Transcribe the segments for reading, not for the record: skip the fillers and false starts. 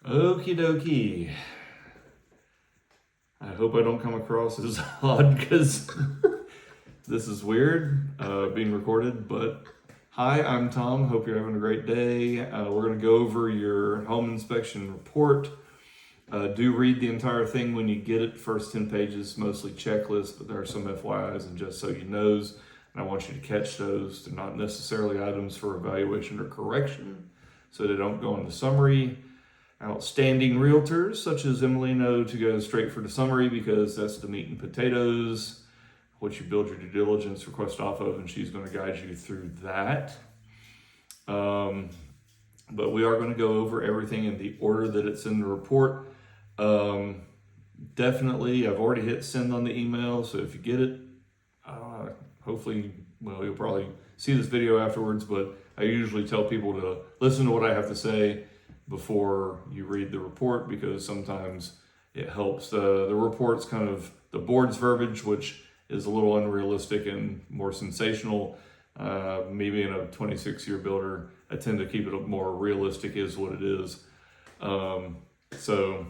Okie dokie. I hope I don't come across as odd because this is weird being recorded. But hi, I'm Tom. Hope you're having a great day. We're going to go over your home inspection report. Do read the entire thing when you get it. First 10 pages, mostly checklists, but there are some FYIs and just so you knows. And I want you to catch those. They're not necessarily items for evaluation or correction, so they don't go in the summary. Outstanding realtors, such as Emily, know to go straight for the summary because that's the meat and potatoes, what you build your due diligence request off of, and she's going to guide you through that. But we are going to go over everything in the order that it's in the report. Definitely, I've already hit send on the email, so if you get it, hopefully, well, you'll probably see this video afterwards, but I usually tell people to listen to what I have to say before you read the report because sometimes it helps. The report's kind of the board's verbiage, which is a little unrealistic and more sensational. Maybe in a 26-year builder, I tend to keep it more realistic is what it is. So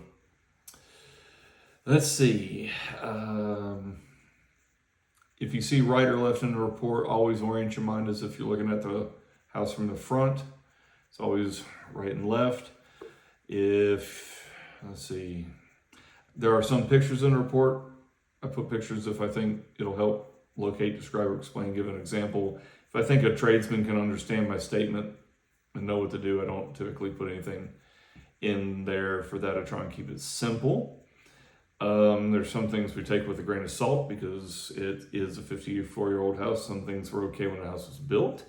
let's see. If you see right or left in the report, always orient your mind as if you're looking at the house from the front. It's always right and left. Let's see, there are some pictures in the report. I put pictures if I think it'll help locate, describe, or explain, give an example. If I think a tradesman can understand my statement and know what to do, I don't typically put anything in there for that. I try and keep it simple. There's some things we take with a grain of salt because it is a 54-year-old house. Some things were okay when the house was built.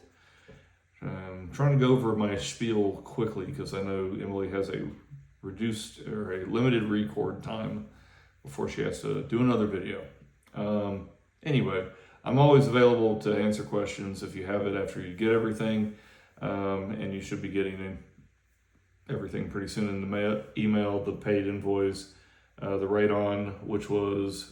I'm trying to go over my spiel quickly because I know Emily has a reduced or a limited record time before she has to do another video. Anyway, I'm always available to answer questions if you have it after you get everything, and you should be getting everything pretty soon in the email, the paid invoice, the rate on, which was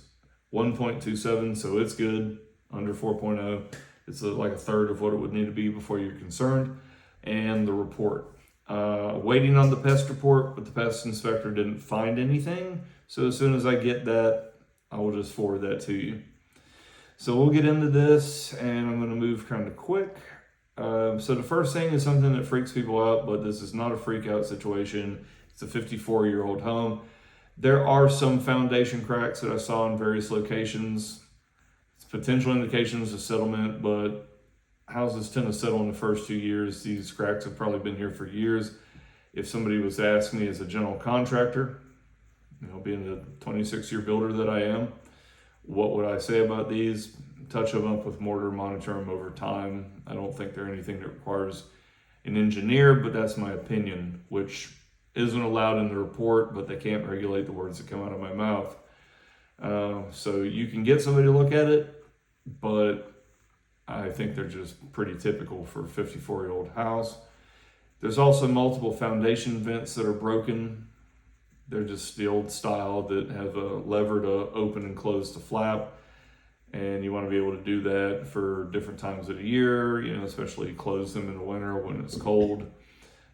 1.27, so it's good, under 4.0. It's like a third of what it would need to be before you're concerned. And the report. Waiting on the pest report, but the pest inspector didn't find anything. So as soon as I get that, I will just forward that to you. So we'll get into this, and I'm going to move kind of quick. So the first thing is something that freaks people out, but this is not a freak out situation. It's a 54-year-old home. There are some foundation cracks that I saw in various locations. Potential indications of settlement, but houses tend to settle in the first 2 years. These cracks have probably been here for years. If somebody was to ask me as a general contractor, being the 26-year builder that I am, what would I say about these? Touch them up with mortar, monitor them over time. I don't think they're anything that requires an engineer, but that's my opinion, which isn't allowed in the report, but they can't regulate the words that come out of my mouth. So you can get somebody to look at it, but I think they're just pretty typical for a 54-year-old house. There's also multiple foundation vents that are broken. They're just the old style that have a lever to open and close the flap. And you want to be able to do that for different times of the year, especially close them in the winter when it's cold.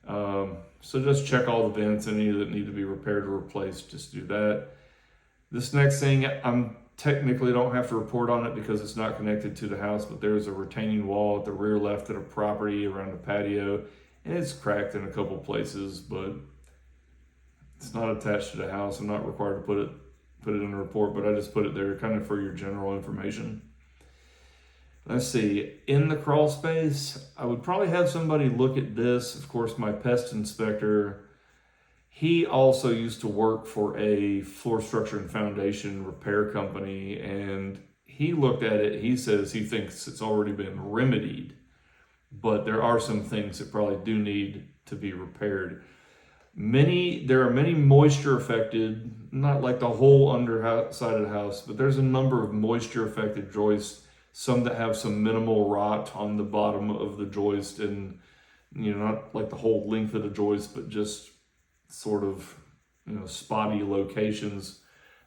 So just check all the vents, any that need to be repaired or replaced, just do that. This next thing, I'm technically don't have to report on it because it's not connected to the house, but there's a retaining wall at the rear left of the property around the patio, and it's cracked in a couple places, but it's not attached to the house. I'm not required to put it in the report, but I just put it there kind of for your general information. Let's see, in the crawl space, I would probably have somebody look at this. Of course, my pest inspector, he also used to work for a floor structure and foundation repair company, and he looked at it. He says he thinks it's already been remedied, but there are some things that probably do need to be repaired. There are many moisture affected, not like the whole underside of the house, but there's a number of moisture affected joists, some that have some minimal rot on the bottom of the joist, and not like the whole length of the joist, but just sort of spotty locations.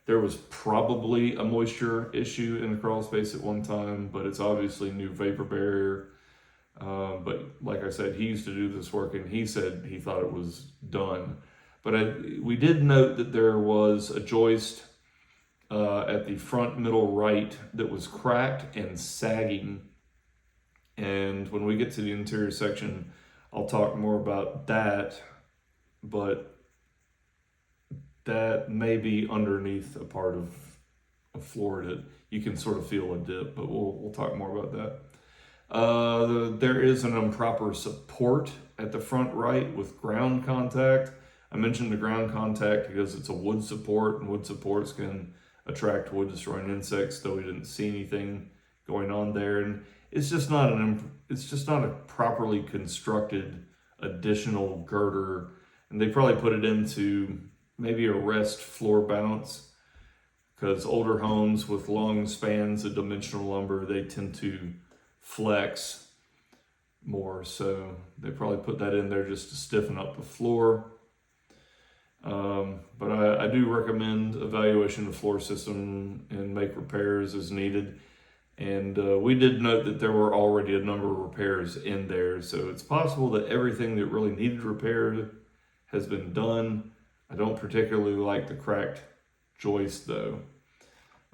There was probably a moisture issue in the crawl space at one time, but it's obviously new vapor barrier. But like I said, he used to do this work, and he said he thought it was done. But we did note that there was a joist at the front middle right that was cracked and sagging. And when we get to the interior section, I'll talk more about that, but that may be underneath a part of a floor that you can sort of feel a dip, but we'll talk more about that. There is an improper support at the front right with ground contact. I mentioned the ground contact because it's a wood support, and wood supports can attract wood destroying insects, though we didn't see anything going on there. And it's just not a properly constructed additional girder, and they probably put it into maybe a rest floor bounce, because older homes with long spans of dimensional lumber, they tend to flex more, so they probably put that in there just to stiffen up the floor. But I do recommend evaluation of the floor system and make repairs as needed. And we did note that there were already a number of repairs in there, so it's possible that everything that really needed repaired has been done. I don't particularly like the cracked joist though,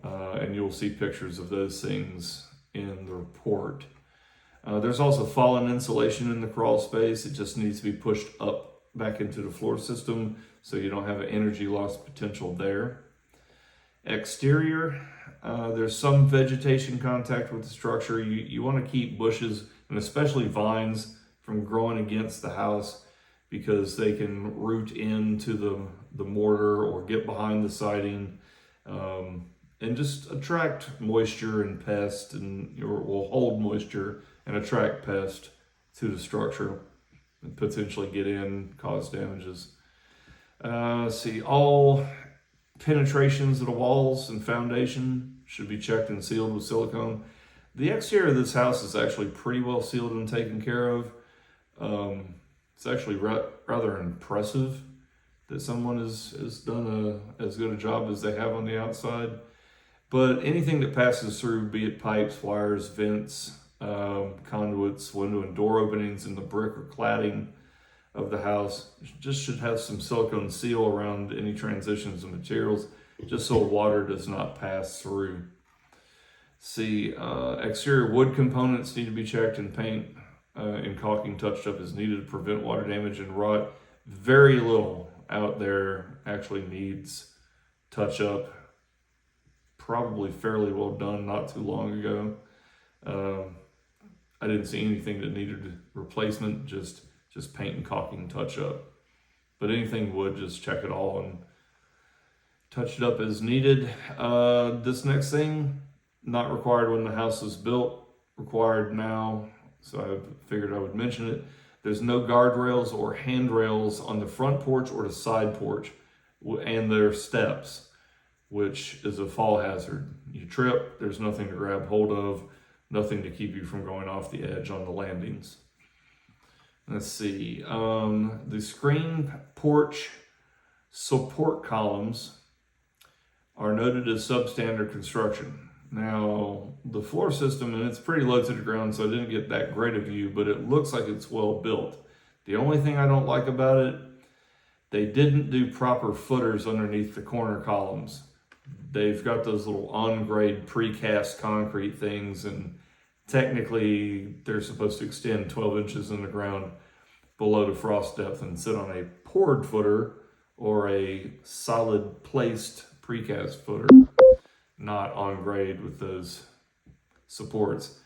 and you'll see pictures of those things in the report. There's also fallen insulation in the crawl space. It just needs to be pushed up back into the floor system so you don't have an energy loss potential there. Exterior, there's some vegetation contact with the structure. You want to keep bushes and especially vines from growing against the house, because they can root into the mortar or get behind the siding, and just attract moisture and pest, and will hold moisture and attract pest to the structure and potentially get in, cause damages. See, all penetrations of the walls and foundation should be checked and sealed with silicone. The exterior of this house is actually pretty well sealed and taken care of. It's actually rather impressive that someone has done as good a job as they have on the outside. But anything that passes through, be it pipes, wires, vents, conduits, window and door openings in the brick or cladding of the house, just should have some silicone seal around any transitions of materials, just so water does not pass through. See, exterior wood components need to be checked, and paint and caulking touched up is needed to prevent water damage and rot. Very little out there actually needs touch up. Probably fairly well done not too long ago. I didn't see anything that needed replacement, just paint and caulking touch up. But anything wood, just check it all and touch it up as needed. This next thing, not required when the house was built, required now, so I figured I would mention it. There's no guardrails or handrails on the front porch or the side porch, and there are steps, which is a fall hazard. You trip, there's nothing to grab hold of, nothing to keep you from going off the edge on the landings. Let's see, the screen porch support columns are noted as substandard construction. Now, the floor system, and it's pretty low to the ground, so I didn't get that great a view, but it looks like it's well built. The only thing I don't like about it, they didn't do proper footers underneath the corner columns. They've got those little on-grade precast concrete things, and technically they're supposed to extend 12 inches in the ground below the frost depth and sit on a poured footer or a solid placed precast footer, not on grade with those supports.